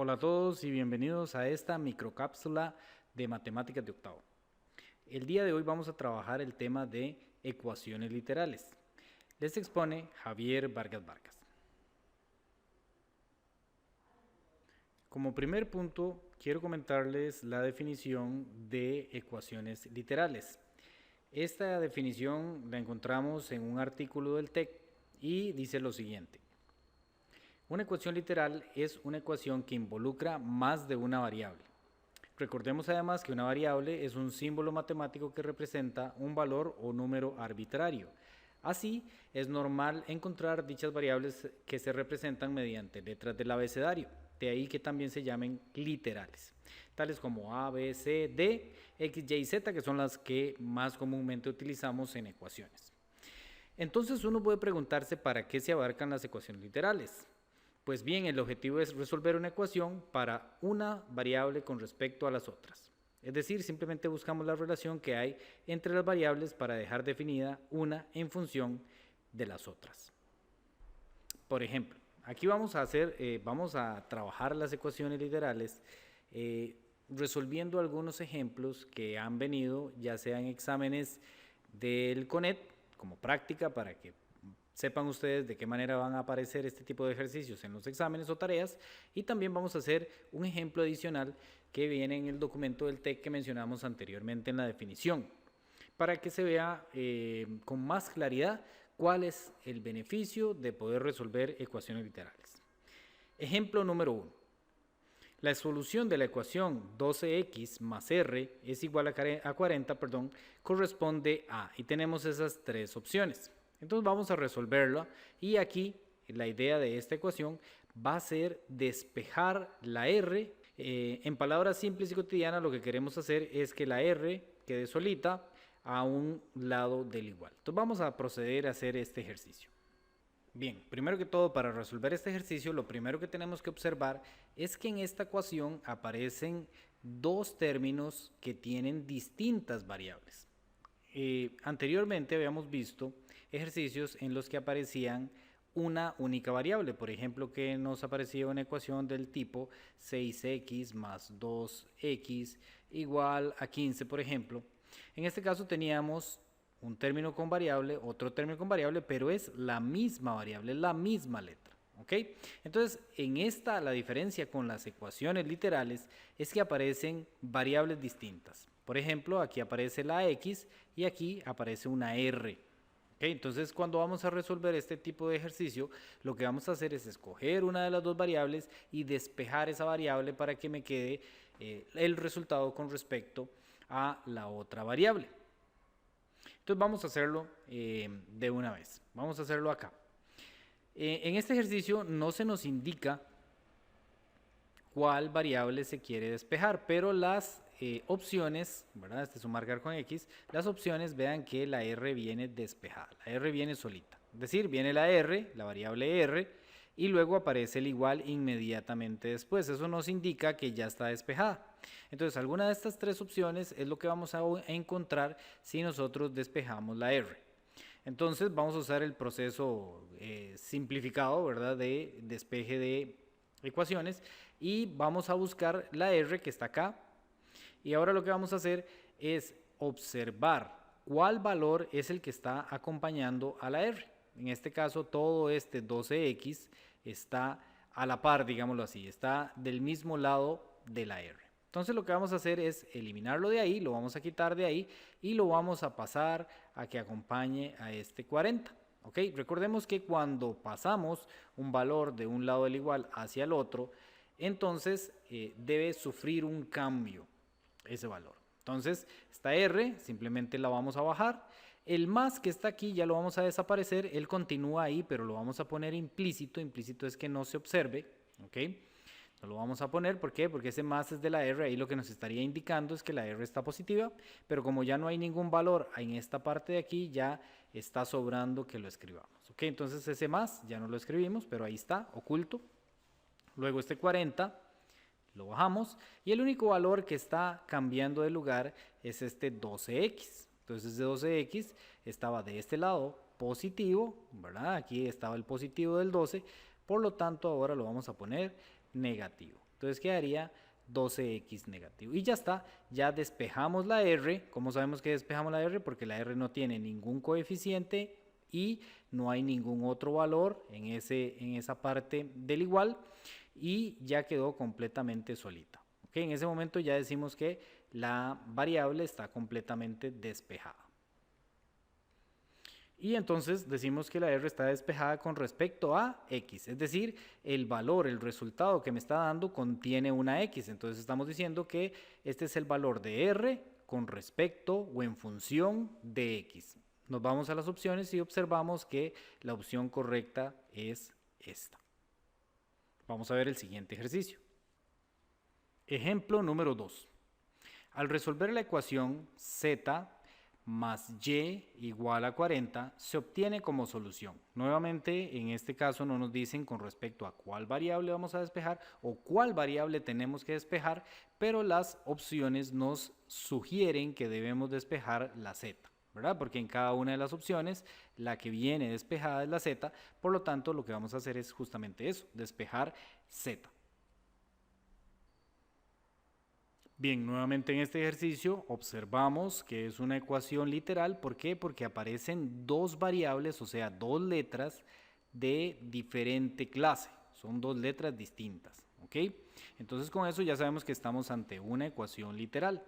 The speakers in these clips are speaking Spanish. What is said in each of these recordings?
Hola a todos y bienvenidos a esta microcápsula de matemáticas de octavo. El día de hoy vamos a trabajar el tema de ecuaciones literales. Les expone Javier Vargas Vargas. Como primer punto, quiero comentarles la definición de ecuaciones literales. Esta definición la encontramos en un artículo del TEC y dice lo siguiente. Una ecuación literal es una ecuación que involucra más de una variable. Recordemos además que una variable es un símbolo matemático que representa un valor o número arbitrario. Así, es normal encontrar dichas variables que se representan mediante letras del abecedario, de ahí que también se llamen literales, tales como A, B, C, D, X, Y, Z, que son las que más comúnmente utilizamos en ecuaciones. Entonces uno puede preguntarse para qué se abarcan las ecuaciones literales. Pues bien, el objetivo es resolver una ecuación para una variable con respecto a las otras. Es decir, simplemente buscamos la relación que hay entre las variables para dejar definida una en función de las otras. Por ejemplo, aquí vamos a trabajar las ecuaciones literales resolviendo algunos ejemplos que han venido ya sea en exámenes del CONET como práctica para que sepan ustedes de qué manera van a aparecer este tipo de ejercicios en los exámenes o tareas, y también vamos a hacer un ejemplo adicional que viene en el documento del TEC que mencionamos anteriormente en la definición, para que se vea con más claridad cuál es el beneficio de poder resolver ecuaciones literales. Ejemplo número 1. La solución de la ecuación 12x más r es igual a 40, corresponde a, y tenemos esas tres opciones. Entonces vamos a resolverla y aquí la idea de esta ecuación va a ser despejar la r. En palabras simples y cotidianas lo que queremos hacer es que la r quede solita a un lado del igual. Entonces vamos a proceder a hacer este ejercicio. Bien, primero que todo, para resolver este ejercicio, lo primero que tenemos que observar es que en esta ecuación aparecen dos términos que tienen distintas variables. Anteriormente habíamos visto ejercicios en los que aparecían una única variable, por ejemplo, que nos aparecía una ecuación del tipo 6x más 2x igual a 15, por ejemplo. En este caso teníamos un término con variable, otro término con variable, pero es la misma variable, es la misma letra. ¿Ok? Entonces, en esta la diferencia con las ecuaciones literales es que aparecen variables distintas. Por ejemplo, aquí aparece la x y aquí aparece una r. ¿Okay? Entonces, cuando vamos a resolver este tipo de ejercicio, lo que vamos a hacer es escoger una de las dos variables y despejar esa variable para que me quede el resultado con respecto a la otra variable. Entonces vamos a hacerlo de una vez. Vamos a hacerlo acá. En este ejercicio no se nos indica cuál variable se quiere despejar, pero las opciones, ¿verdad? Este es un marcar con X, las opciones vean que la R viene despejada, la R viene solita. Es decir, viene la R, la variable R, y luego aparece el igual inmediatamente después. Eso nos indica que ya está despejada. Entonces, alguna de estas tres opciones es lo que vamos a encontrar si nosotros despejamos la R. Entonces, vamos a usar el proceso simplificado, ¿verdad?, de despeje de ecuaciones, y vamos a buscar la R que está acá. Y ahora lo que vamos a hacer es observar cuál valor es el que está acompañando a la R. En este caso, todo este 12x está a la par, digámoslo así, está del mismo lado de la R. Entonces lo que vamos a hacer es eliminarlo de ahí, lo vamos a quitar de ahí y lo vamos a pasar a que acompañe a este 40. ¿Ok? Recordemos que cuando pasamos un valor de un lado del igual hacia el otro, entonces debe sufrir un cambio ese valor. Entonces, esta R simplemente la vamos a bajar. El más que está aquí ya lo vamos a desaparecer, él continúa ahí, pero lo vamos a poner implícito. Implícito es que no se observe, ¿ok? No lo vamos a poner, ¿por qué? Porque ese más es de la R, ahí lo que nos estaría indicando es que la R está positiva, pero como ya no hay ningún valor en esta parte de aquí, ya está sobrando que lo escribamos, ¿ok? Entonces ese más ya no lo escribimos, pero ahí está, oculto. Luego este 40 lo bajamos y el único valor que está cambiando de lugar es este 12x. Entonces ese 12x estaba de este lado positivo, ¿verdad? Aquí estaba el positivo del 12, por lo tanto ahora lo vamos a poner negativo. Entonces quedaría 12x negativo. Y ya está, ya despejamos la r. ¿Cómo sabemos que despejamos la r? Porque la r no tiene ningún coeficiente y no hay ningún otro valor en esa parte del igual, y ya quedó completamente solita. ¿Okay? En ese momento ya decimos que la variable está completamente despejada. Y entonces decimos que la r está despejada con respecto a x, es decir, el valor, el resultado que me está dando contiene una x. Entonces estamos diciendo que este es el valor de r con respecto o en función de x. Nos vamos a las opciones y observamos que la opción correcta es esta. Vamos a ver el siguiente ejercicio. Ejemplo número 2. Al resolver la ecuación z más y igual a 40 se obtiene como solución. Nuevamente, en este caso no nos dicen con respecto a cuál variable vamos a despejar o cuál variable tenemos que despejar, pero las opciones nos sugieren que debemos despejar la z, ¿verdad? Porque en cada una de las opciones la que viene despejada es la z, por lo tanto lo que vamos a hacer es justamente eso, despejar z. Bien, nuevamente en este ejercicio observamos que es una ecuación literal. ¿Por qué? Porque aparecen dos variables, o sea, dos letras de diferente clase. Son dos letras distintas, ¿ok? Entonces con eso ya sabemos que estamos ante una ecuación literal.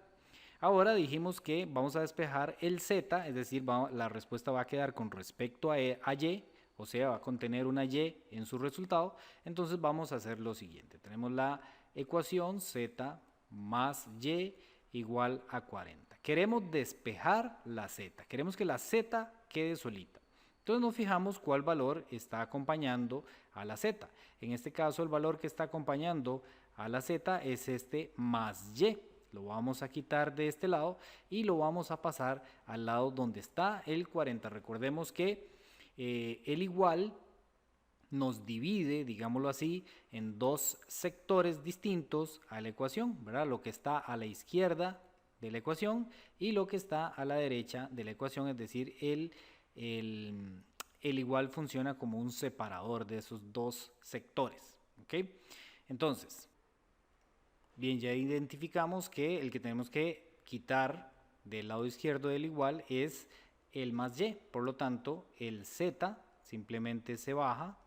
Ahora dijimos que vamos a despejar el z, es decir, la respuesta va a quedar con respecto a y, o sea, va a contener una y en su resultado. Entonces vamos a hacer lo siguiente. Tenemos la ecuación z más y igual a 40. Queremos despejar la z, queremos que la z quede solita. Entonces nos fijamos cuál valor está acompañando a la z. En este caso el valor que está acompañando a la z es este más y. Lo vamos a quitar de este lado y lo vamos a pasar al lado donde está el 40. Recordemos que el igual nos divide, digámoslo así, en dos sectores distintos a la ecuación, ¿verdad? Lo que está a la izquierda de la ecuación y lo que está a la derecha de la ecuación, es decir, el igual funciona como un separador de esos dos sectores, ¿ok? Entonces, bien, ya identificamos que el que tenemos que quitar del lado izquierdo del igual es el más y, por lo tanto, el z simplemente se baja.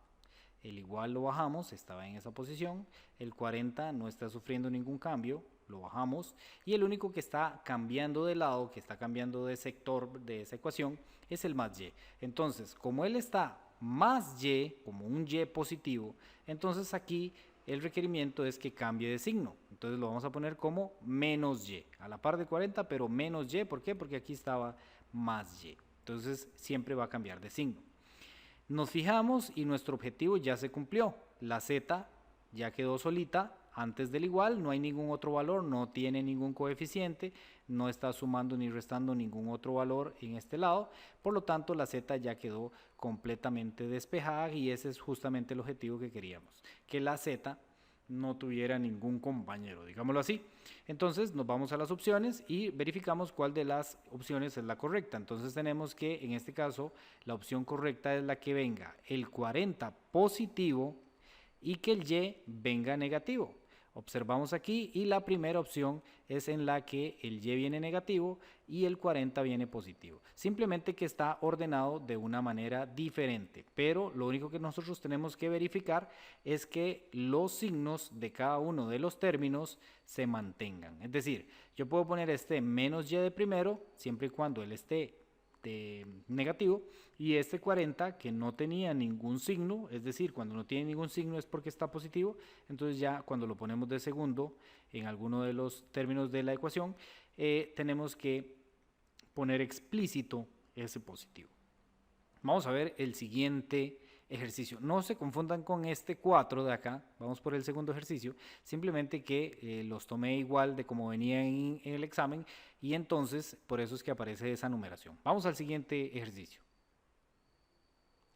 El igual lo bajamos, estaba en esa posición, el 40 no está sufriendo ningún cambio, lo bajamos, y el único que está cambiando de lado, que está cambiando de sector de esa ecuación, es el más y. Entonces, como él está más y, como un y positivo, entonces aquí el requerimiento es que cambie de signo. Entonces lo vamos a poner como menos y, a la par de 40, pero menos y. ¿Por qué? Porque aquí estaba más y. Entonces siempre va a cambiar de signo. Nos fijamos y nuestro objetivo ya se cumplió. La z ya quedó solita antes del igual, no hay ningún otro valor, no tiene ningún coeficiente, no está sumando ni restando ningún otro valor en este lado. Por lo tanto, la z ya quedó completamente despejada y ese es justamente el objetivo que queríamos, que la z no tuviera ningún compañero, digámoslo así. Entonces nos vamos a las opciones y verificamos cuál de las opciones es la correcta. Entonces tenemos que en este caso la opción correcta es la que venga el 40 positivo y que el y venga negativo. Observamos aquí y la primera opción es en la que el y viene negativo y el 40 viene positivo. Simplemente que está ordenado de una manera diferente, pero lo único que nosotros tenemos que verificar es que los signos de cada uno de los términos se mantengan. Es decir, yo puedo poner este menos y de primero siempre y cuando él esté negativo, y este 40 que no tenía ningún signo, es decir, cuando no tiene ningún signo es porque está positivo. Entonces ya cuando lo ponemos de segundo en alguno de los términos de la ecuación, tenemos que poner explícito ese positivo. Vamos a ver el siguiente ejercicio. No se confundan con este 4 de acá, vamos por el segundo ejercicio, simplemente que los tomé igual de como venía en el examen y entonces por eso es que aparece esa numeración. Vamos al siguiente ejercicio.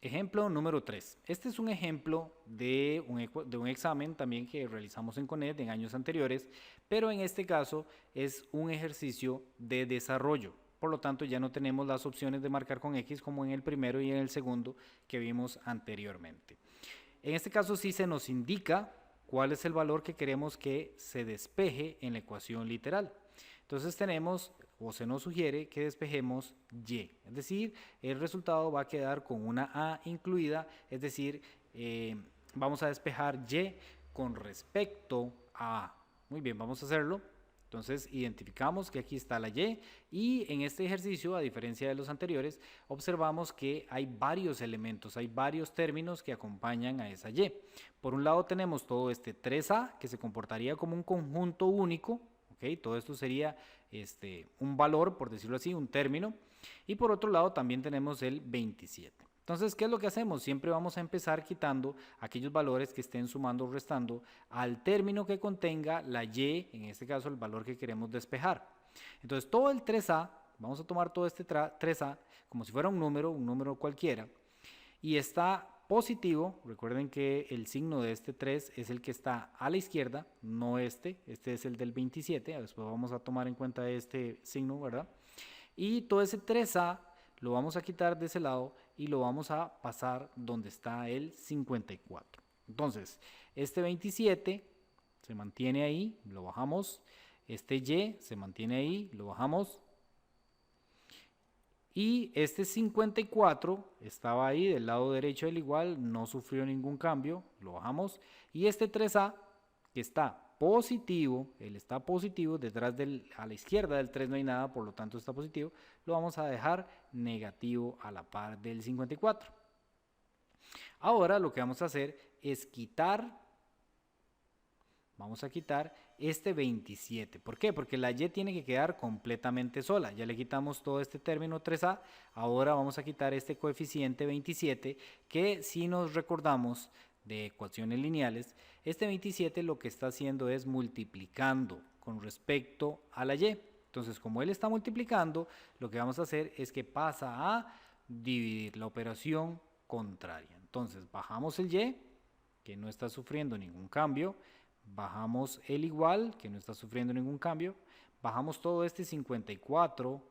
Ejemplo número 3. Este es un ejemplo de un examen también que realizamos en CONET en años anteriores, pero en este caso es un ejercicio de desarrollo. Por lo tanto, ya no tenemos las opciones de marcar con X como en el primero y en el segundo que vimos anteriormente. En este caso sí se nos indica cuál es el valor que queremos que se despeje en la ecuación literal. Entonces tenemos, o se nos sugiere que despejemos y, es decir, el resultado va a quedar con una a incluida, es decir, vamos a despejar y con respecto a a. Muy bien, vamos a hacerlo. Entonces identificamos que aquí está la y en este ejercicio, a diferencia de los anteriores, observamos que hay varios elementos, hay varios términos que acompañan a esa y. Por un lado tenemos todo este 3a que se comportaría como un conjunto único, ¿okay? Todo esto sería un valor, por decirlo así, un término, y por otro lado también tenemos el 27. Entonces, ¿qué es lo que hacemos? Siempre vamos a empezar quitando aquellos valores que estén sumando o restando al término que contenga la y, en este caso el valor que queremos despejar. Entonces, todo el 3a, vamos a tomar todo este 3a como si fuera un número cualquiera, y está positivo. Recuerden que el signo de este 3 es el que está a la izquierda, no este es el del 27, después vamos a tomar en cuenta este signo, ¿verdad? Y todo ese 3a lo vamos a quitar de ese lado y lo vamos a pasar donde está el 54. Entonces, este 27 se mantiene ahí, lo bajamos. Este y se mantiene ahí, lo bajamos. Y este 54 estaba ahí del lado derecho del igual, no sufrió ningún cambio, lo bajamos. Y este 3a, que está positivo, él está positivo, detrás a la izquierda del 3 no hay nada, por lo tanto está positivo, lo vamos a dejar negativo a la par del 54. Ahora lo que vamos a hacer es vamos a quitar este 27. ¿Por qué? Porque la y tiene que quedar completamente sola. Ya le quitamos todo este término 3a. Ahora vamos a quitar este coeficiente 27, que si nos recordamos de ecuaciones lineales, este 27 lo que está haciendo es multiplicando con respecto a la y. Entonces, como él está multiplicando, lo que vamos a hacer es que pasa a dividir la operación contraria. Entonces, bajamos el y, que no está sufriendo ningún cambio. Bajamos el igual, que no está sufriendo ningún cambio. Bajamos todo este 54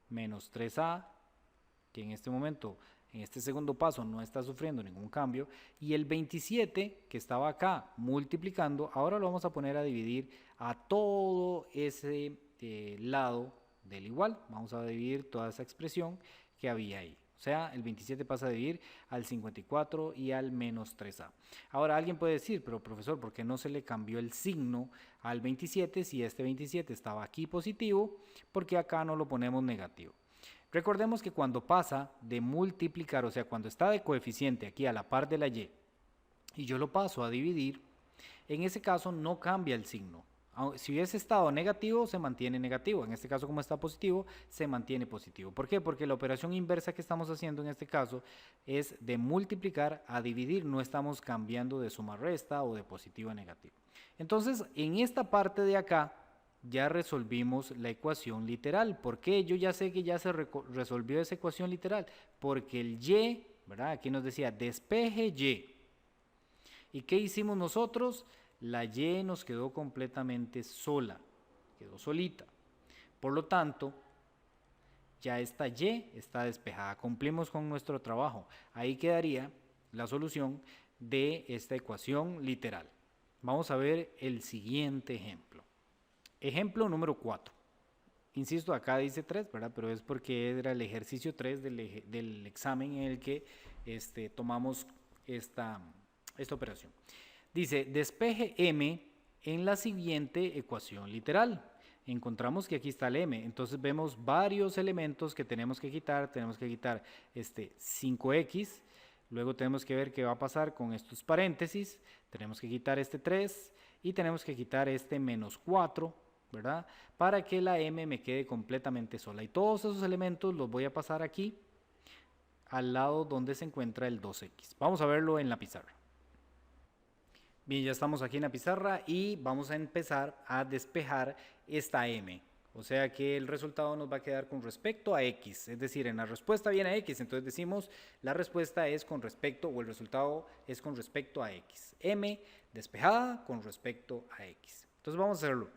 menos 3a, que en este momento, en este segundo paso, no está sufriendo ningún cambio. Y el 27, que estaba acá multiplicando, ahora lo vamos a poner a dividir a todo ese lado del igual. Vamos a dividir toda esa expresión que había ahí. O sea, el 27 pasa a dividir al 54 y al menos 3a. Ahora alguien puede decir, pero profesor, ¿por qué no se le cambió el signo al 27 si este 27 estaba aquí positivo? Porque acá no lo ponemos negativo. Recordemos que cuando pasa de multiplicar, o sea, cuando está de coeficiente aquí a la par de la y yo lo paso a dividir, en ese caso no cambia el signo. Si hubiese estado negativo, se mantiene negativo. En este caso, como está positivo, se mantiene positivo. ¿Por qué? Porque la operación inversa que estamos haciendo en este caso es de multiplicar a dividir. No estamos cambiando de suma resta o de positivo a negativo. Entonces, en esta parte de acá, ya resolvimos la ecuación literal. ¿Por qué? Yo ya sé que ya se resolvió esa ecuación literal. Porque el y, ¿verdad? Aquí nos decía despeje y. ¿Y qué hicimos nosotros? La y nos quedó completamente sola, quedó solita. Por lo tanto, ya esta y está despejada. Cumplimos con nuestro trabajo. Ahí quedaría la solución de esta ecuación literal. Vamos a ver el siguiente ejemplo. Ejemplo número 4. Insisto, acá dice 3, ¿verdad? Pero es porque era el ejercicio 3 del examen en el que tomamos esta operación. Dice, despeje m en la siguiente ecuación literal. Encontramos que aquí está el m, entonces vemos varios elementos que tenemos que quitar. Tenemos que quitar este 5x, luego tenemos que ver qué va a pasar con estos paréntesis, tenemos que quitar este 3 y tenemos que quitar este menos 4, ¿verdad? Para que la m me quede completamente sola. Y todos esos elementos los voy a pasar aquí, al lado donde se encuentra el 2x. Vamos a verlo en la pizarra. Bien, ya estamos aquí en la pizarra y vamos a empezar a despejar esta m. O sea que el resultado nos va a quedar con respecto a x. Es decir, en la respuesta viene x, entonces decimos la respuesta es con respecto, o el resultado es con respecto a x. M despejada con respecto a x. Entonces vamos a hacerlo.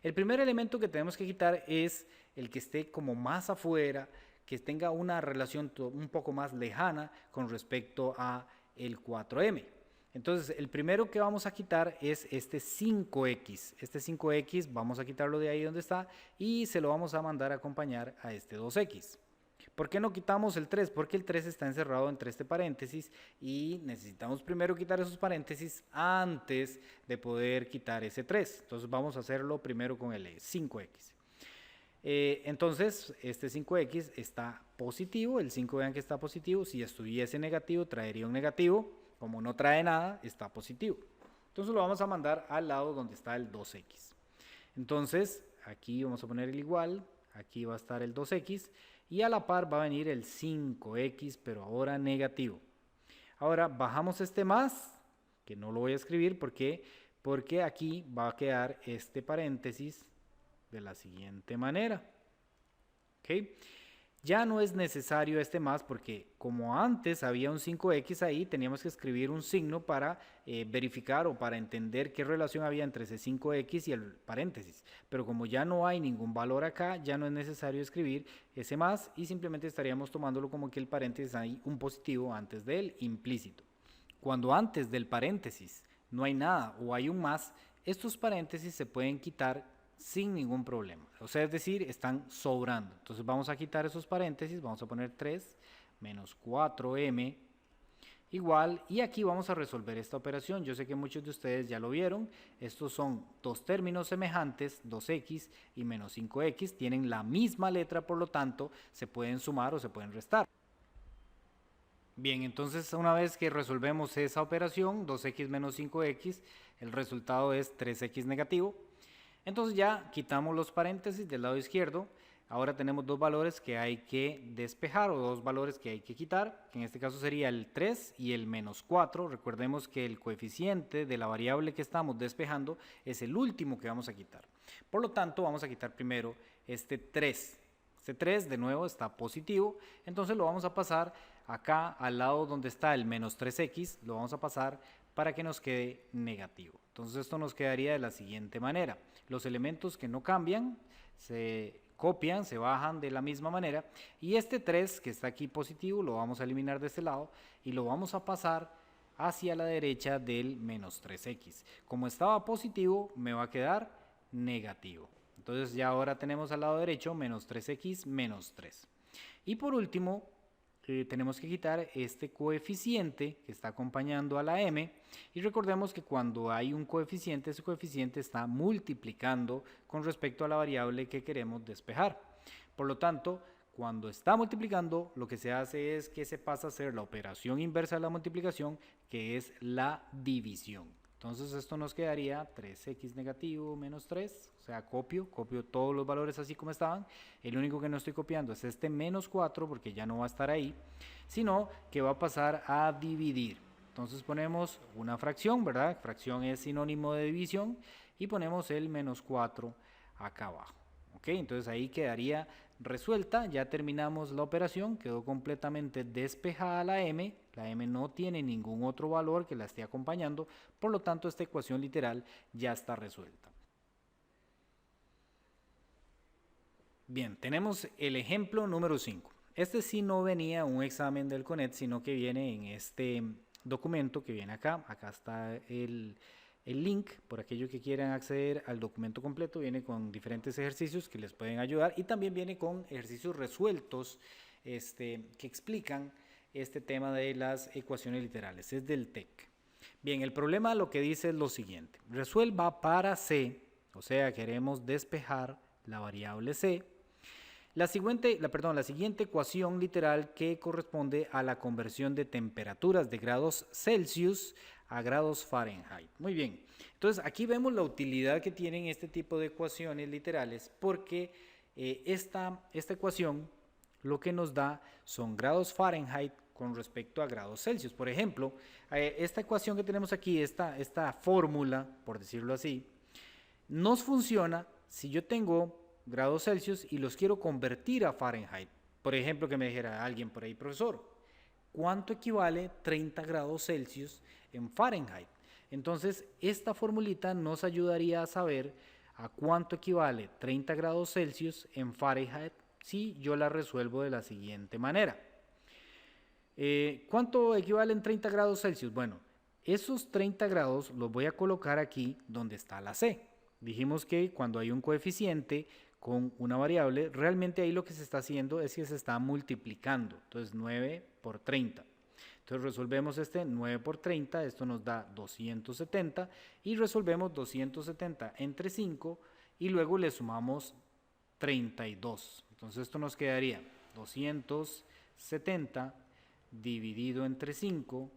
El primer elemento que tenemos que quitar es el que esté como más afuera, que tenga una relación un poco más lejana con respecto a el 4m. Entonces, el primero que vamos a quitar es este 5x. Este 5x vamos a quitarlo de ahí donde está y se lo vamos a mandar a acompañar a este 2x. ¿Por qué no quitamos el 3? Porque el 3 está encerrado entre este paréntesis y necesitamos primero quitar esos paréntesis antes de poder quitar ese 3. Entonces vamos a hacerlo primero con el 5x. Entonces este 5x está positivo, el 5 vean que está positivo, si estuviese negativo traería un negativo, como no trae nada está positivo. Entonces lo vamos a mandar al lado donde está el 2x. Entonces aquí vamos a poner el igual, aquí va a estar el 2x y a la par va a venir el 5x, pero ahora negativo. Ahora bajamos este más, que no lo voy a escribir porque aquí va a quedar este paréntesis de la siguiente manera. ¿Okay? Ya no es necesario este más porque como antes había un 5x ahí, teníamos que escribir un signo para verificar o para entender qué relación había entre ese 5x y el paréntesis. Pero como ya no hay ningún valor acá, ya no es necesario escribir ese más y simplemente estaríamos tomándolo como que el paréntesis hay un positivo antes de él, implícito. Cuando antes del paréntesis no hay nada o hay un más, estos paréntesis se pueden quitar sin ningún problema, o sea, es decir, están sobrando. Entonces vamos a quitar esos paréntesis, vamos a poner 3 menos 4m igual, y aquí vamos a resolver esta operación. Yo sé que muchos de ustedes ya lo vieron, estos son dos términos semejantes, 2x y menos 5x, tienen la misma letra, por lo tanto, se pueden sumar o se pueden restar. Bien, entonces una vez que resolvemos esa operación, 2x menos 5x, el resultado es 3x negativo. Entonces ya quitamos los paréntesis del lado izquierdo. Ahora tenemos dos valores que hay que despejar o dos valores que hay que quitar, que en este caso sería el 3 y el menos 4. Recordemos que el coeficiente de la variable que estamos despejando es el último que vamos a quitar. Por lo tanto, vamos a quitar primero este 3. Este 3 de nuevo está positivo, entonces lo vamos a pasar acá al lado donde está el menos 3x, lo vamos a pasar para que nos quede negativo. Entonces esto nos quedaría de la siguiente manera. Los elementos que no cambian se copian, se bajan de la misma manera y este 3 que está aquí positivo lo vamos a eliminar de este lado y lo vamos a pasar hacia la derecha del menos 3x. Como estaba positivo me va a quedar negativo. Entonces ya ahora tenemos al lado derecho menos 3x menos 3. Y por último tenemos que quitar este coeficiente que está acompañando a la m y recordemos que cuando hay un coeficiente, ese coeficiente está multiplicando con respecto a la variable que queremos despejar. Por lo tanto, cuando está multiplicando, lo que se hace es que se pasa a hacer la operación inversa de la multiplicación, que es la división. Entonces esto nos quedaría 3x negativo menos 3, o sea, copio todos los valores así como estaban. El único que no estoy copiando es este menos 4 porque ya no va a estar ahí, sino que va a pasar a dividir. Entonces ponemos una fracción, ¿verdad? Fracción es sinónimo de división y ponemos el menos 4 acá abajo. ¿Ok? Entonces ahí quedaría resuelta, ya terminamos la operación, quedó completamente despejada la m no tiene ningún otro valor que la esté acompañando, por lo tanto esta ecuación literal ya está resuelta. Bien, tenemos el ejemplo número 5. Este sí no venía un examen del CONET, sino que viene en este documento que viene acá. Acá está el link, por aquellos que quieran acceder al documento completo, viene con diferentes ejercicios que les pueden ayudar y también viene con ejercicios resueltos que explican este tema de las ecuaciones literales, es del TEC. Bien, el problema lo que dice es lo siguiente: resuelva para C, o sea, queremos despejar la variable C, la siguiente ecuación literal que corresponde a la conversión de temperaturas de grados Celsius a grados Fahrenheit. Muy bien, entonces aquí vemos la utilidad que tienen este tipo de ecuaciones literales porque esta ecuación lo que nos da son grados Fahrenheit con respecto a grados Celsius. Por ejemplo, esta ecuación que tenemos aquí, esta fórmula, por decirlo así, nos funciona si yo tengo grados Celsius y los quiero convertir a Fahrenheit. Por ejemplo, que me dijera alguien por ahí: profesor, ¿cuánto equivale 30 grados Celsius en Fahrenheit? Entonces, esta formulita nos ayudaría a saber a cuánto equivale 30 grados Celsius en Fahrenheit si yo la resuelvo de la siguiente manera. ¿Cuánto equivalen 30 grados Celsius? Bueno, Esos 30 grados los voy a colocar aquí donde está la C. Dijimos que cuando hay un coeficiente con una variable, realmente ahí lo que se está haciendo es que se está multiplicando. Entonces 9 por 30. Entonces resolvemos este 9 por 30, esto nos da 270 y resolvemos 270 entre 5 y luego le sumamos 32. Entonces esto nos quedaría 270 dividido entre 5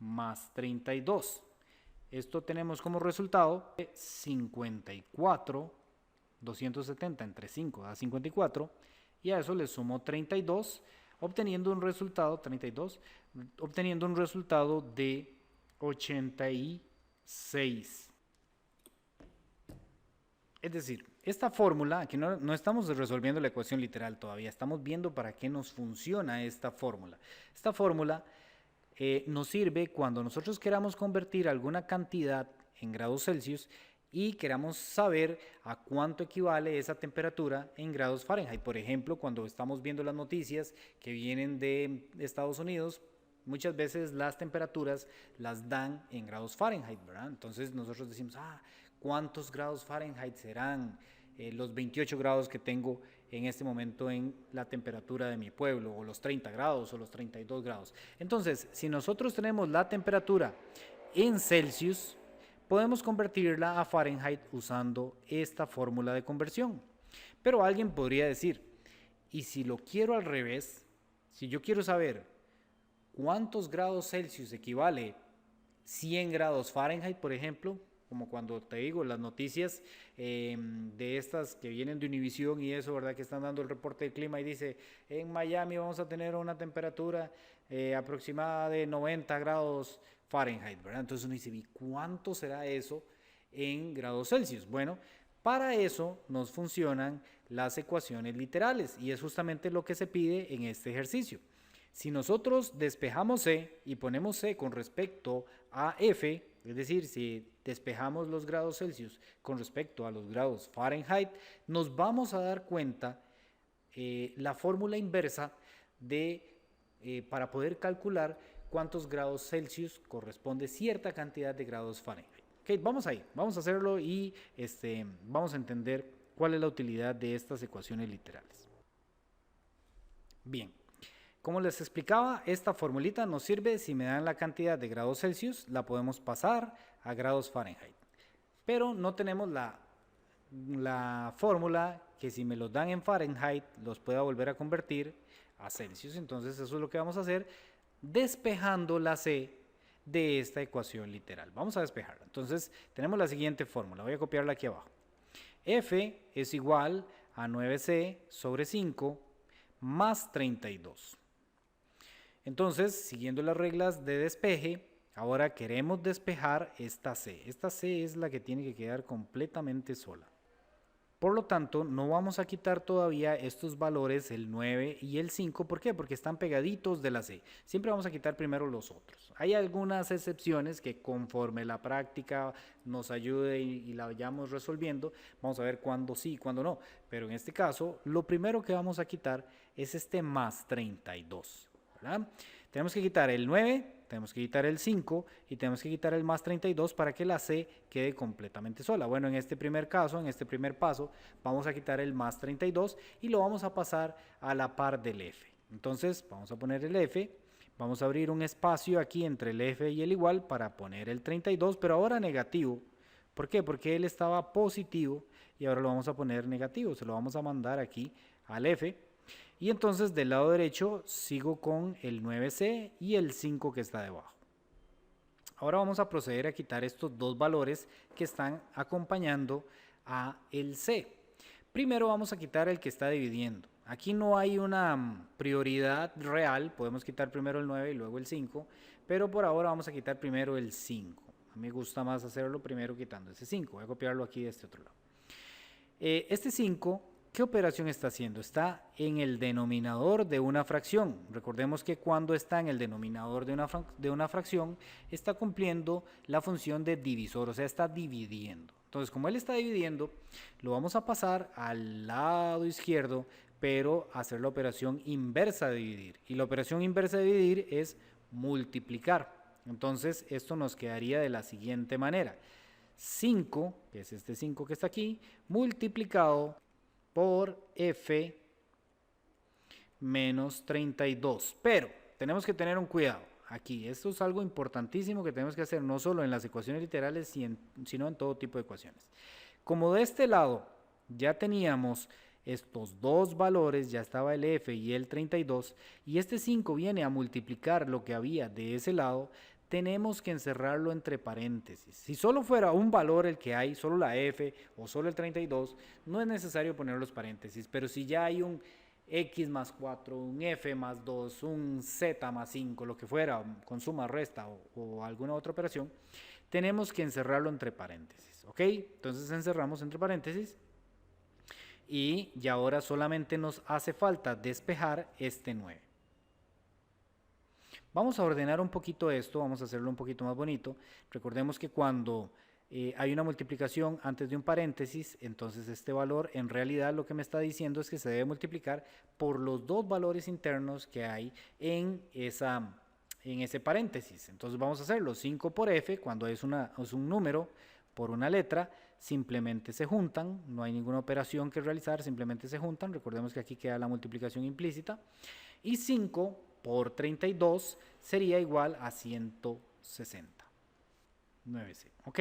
más 32. Esto tenemos como resultado 54, 270 entre 5 da 54 y a eso le sumo 32, obteniendo un resultado, 32, obteniendo un resultado de 86. Es decir, esta fórmula, aquí no estamos resolviendo la ecuación literal todavía, estamos viendo para qué nos funciona esta fórmula. Esta fórmula nos sirve cuando nosotros queramos convertir alguna cantidad en grados Celsius y queramos saber a cuánto equivale esa temperatura en grados Fahrenheit. Por ejemplo, cuando estamos viendo las noticias que vienen de Estados Unidos, muchas veces las temperaturas las dan en grados Fahrenheit, ¿verdad? Entonces nosotros decimos, ¿cuántos grados Fahrenheit serán los 28 grados que tengo en este momento en la temperatura de mi pueblo, o los 30 grados o los 32 grados? Entonces, si nosotros tenemos la temperatura en Celsius, podemos convertirla a Fahrenheit usando esta fórmula de conversión. Pero alguien podría decir, ¿y si lo quiero al revés? Si yo quiero saber cuántos grados Celsius equivale 100 grados Fahrenheit, por ejemplo, como cuando te digo las noticias de estas que vienen de Univisión y eso, ¿verdad? Que están dando el reporte del clima y dice, en Miami vamos a tener una temperatura aproximada de 90 grados Fahrenheit, ¿verdad? Entonces uno dice, ¿y cuánto será eso en grados Celsius? Bueno, para eso nos funcionan las ecuaciones literales y es justamente lo que se pide en este ejercicio. Si nosotros despejamos C y ponemos C con respecto a F, es decir, si despejamos los grados Celsius con respecto a los grados Fahrenheit, nos vamos a dar cuenta la fórmula inversa para poder calcular cuántos grados Celsius corresponde cierta cantidad de grados Fahrenheit. Okay, vamos ahí, vamos a hacerlo y vamos a entender cuál es la utilidad de estas ecuaciones literales. Bien. Como les explicaba, esta formulita nos sirve si me dan la cantidad de grados Celsius, la podemos pasar a grados Fahrenheit. Pero no tenemos la fórmula que si me los dan en Fahrenheit los pueda volver a convertir a Celsius. Entonces eso es lo que vamos a hacer despejando la C de esta ecuación literal. Vamos a despejarla. Entonces tenemos la siguiente fórmula, voy a copiarla aquí abajo. F es igual a 9C sobre 5 más 32. Entonces, siguiendo las reglas de despeje, ahora queremos despejar esta C. Esta C es la que tiene que quedar completamente sola. Por lo tanto, no vamos a quitar todavía estos valores, el 9 y el 5. ¿Por qué? Porque están pegaditos de la C. Siempre vamos a quitar primero los otros. Hay algunas excepciones que conforme la práctica nos ayude y la vayamos resolviendo, vamos a ver cuándo sí y cuándo no. Pero en este caso, lo primero que vamos a quitar es este más 32. ¿Verdad? Tenemos que quitar el 9, tenemos que quitar el 5 y tenemos que quitar el más 32 para que la C quede completamente sola. Bueno, en este primer caso, en este primer paso, vamos a quitar el más 32 y lo vamos a pasar a la par del F. Entonces, vamos a poner el F, vamos a abrir un espacio aquí entre el F y el igual para poner el 32, pero ahora negativo. ¿Por qué? Porque él estaba positivo y ahora lo vamos a poner negativo, se lo vamos a mandar aquí al F. Y entonces del lado derecho sigo con el 9C y el 5 que está debajo. Ahora vamos a proceder a quitar estos dos valores que están acompañando a el C. Primero vamos a quitar el que está dividiendo. Aquí no hay una prioridad real, podemos quitar primero el 9 y luego el 5, pero por ahora vamos a quitar primero el 5. A mí me gusta más hacerlo primero quitando ese 5. Voy a copiarlo aquí de este otro lado. Este 5... ¿qué operación está haciendo? Está en el denominador de una fracción. Recordemos que cuando está en el denominador de una fracción, está cumpliendo la función de divisor, o sea, está dividiendo. Entonces, como él está dividiendo, lo vamos a pasar al lado izquierdo, pero hacer la operación inversa de dividir. Y la operación inversa de dividir es multiplicar. Entonces esto nos quedaría de la siguiente manera: 5, que es este 5 que está aquí, multiplicado por F menos 32. Pero tenemos que tener un cuidado aquí. Esto es algo importantísimo que tenemos que hacer no solo en las ecuaciones literales, sino en todo tipo de ecuaciones. Como de este lado ya teníamos estos dos valores, ya estaba el F y el 32, y este 5 viene a multiplicar lo que había de ese lado, tenemos que encerrarlo entre paréntesis. Si solo fuera un valor el que hay, solo la F o solo el 32, no es necesario poner los paréntesis, pero si ya hay un X más 4, un F más 2, un Z más 5, lo que fuera, con suma, resta o alguna otra operación, tenemos que encerrarlo entre paréntesis, ¿ok? Entonces encerramos entre paréntesis y ya ahora solamente nos hace falta despejar este 9. Vamos a ordenar un poquito esto, vamos a hacerlo un poquito más bonito. Recordemos que cuando hay una multiplicación antes de un paréntesis, entonces este valor en realidad lo que me está diciendo es que se debe multiplicar por los dos valores internos que hay en ese paréntesis. Entonces vamos a hacerlo: 5 por F, cuando es un número por una letra, simplemente se juntan, no hay ninguna operación que realizar, simplemente se juntan. Recordemos que aquí queda la multiplicación implícita. Y 5 por 32 sería igual a 160. 9C. Ok,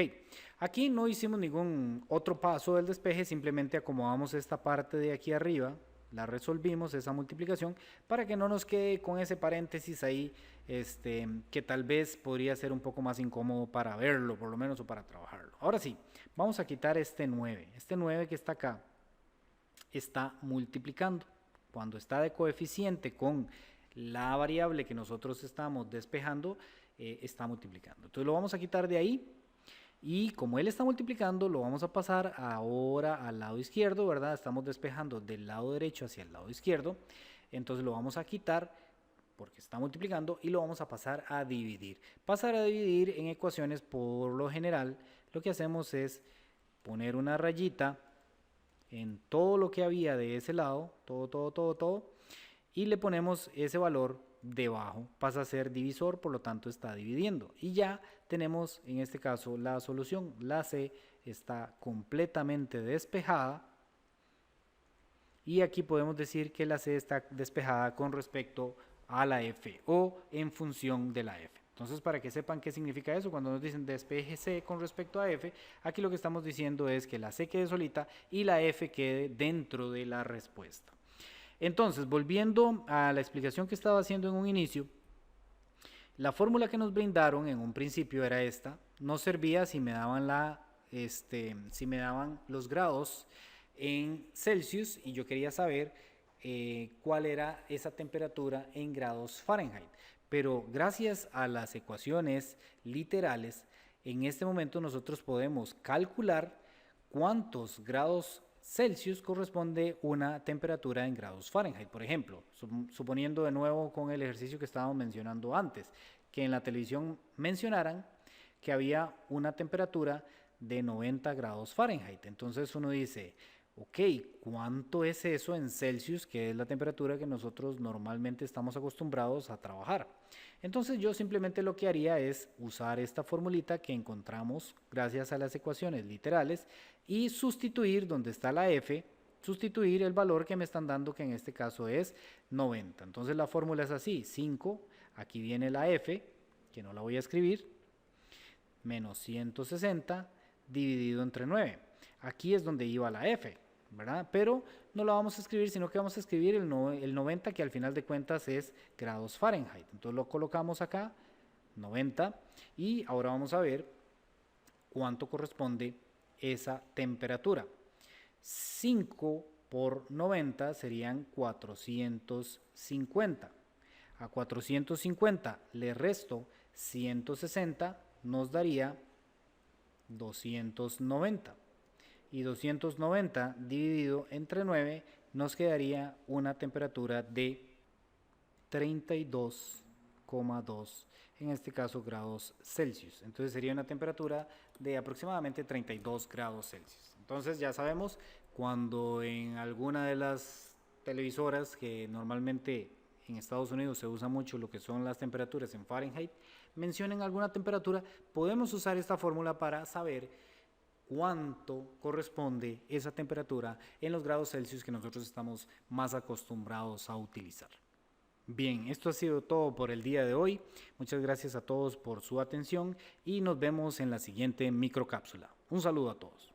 aquí no hicimos ningún otro paso del despeje, simplemente acomodamos esta parte de aquí arriba, la resolvimos, esa multiplicación, para que no nos quede con ese paréntesis ahí, que tal vez podría ser un poco más incómodo para verlo, por lo menos, o para trabajarlo. Ahora sí, vamos a quitar este 9. Este 9 que está acá está multiplicando. Cuando está de coeficiente con la variable que nosotros estamos despejando, está multiplicando. Entonces lo vamos a quitar de ahí, y como él está multiplicando, lo vamos a pasar ahora al lado izquierdo, ¿verdad? Estamos despejando del lado derecho hacia el lado izquierdo, entonces lo vamos a quitar porque está multiplicando y lo vamos a pasar a dividir. Pasar a dividir en ecuaciones, por lo general, lo que hacemos es poner una rayita en todo lo que había de ese lado, todo, y le ponemos ese valor debajo, pasa a ser divisor, por lo tanto está dividiendo, y ya tenemos en este caso la solución. La C está completamente despejada, y aquí podemos decir que la C está despejada con respecto a la F o en función de la F. Entonces, para que sepan qué significa eso, cuando nos dicen despeje C con respecto a F, aquí lo que estamos diciendo es que la C quede solita y la F quede dentro de la respuesta. Entonces, volviendo a la explicación que estaba haciendo en un inicio, la fórmula que nos brindaron en un principio era esta. No servía si me daban los grados en Celsius y yo quería saber cuál era esa temperatura en grados Fahrenheit. Pero gracias a las ecuaciones literales, en este momento nosotros podemos calcular cuántos grados Celsius corresponde una temperatura en grados Fahrenheit. Por ejemplo, suponiendo de nuevo con el ejercicio que estábamos mencionando antes, que en la televisión mencionaran que había una temperatura de 90 grados Fahrenheit. Entonces uno dice, ok, ¿cuánto es eso en Celsius, que es la temperatura que nosotros normalmente estamos acostumbrados a trabajar? Entonces yo simplemente lo que haría es usar esta formulita que encontramos gracias a las ecuaciones literales y sustituir donde está la F, sustituir el valor que me están dando, que en este caso es 90. Entonces la fórmula es así: 5, aquí viene la F, que no la voy a escribir, menos 160 dividido entre 9. Aquí es donde iba la F, ¿verdad? Pero no la vamos a escribir, sino que vamos a escribir el 90, que al final de cuentas es grados Fahrenheit. Entonces lo colocamos acá, 90, y ahora vamos a ver cuánto corresponde esa temperatura. 5 por 90 serían 450. A 450 le resto 160, nos daría 290. Y 290 dividido entre 9 nos quedaría una temperatura de 32,2, en este caso grados Celsius. Entonces sería una temperatura de aproximadamente 32 grados Celsius. Entonces ya sabemos, cuando en alguna de las televisoras, que normalmente en Estados Unidos se usa mucho lo que son las temperaturas en Fahrenheit, mencionen alguna temperatura, podemos usar esta fórmula para saber cuánto corresponde esa temperatura en los grados Celsius que nosotros estamos más acostumbrados a utilizar. Bien, esto ha sido todo por el día de hoy. Muchas gracias a todos por su atención y nos vemos en la siguiente microcápsula. Un saludo a todos.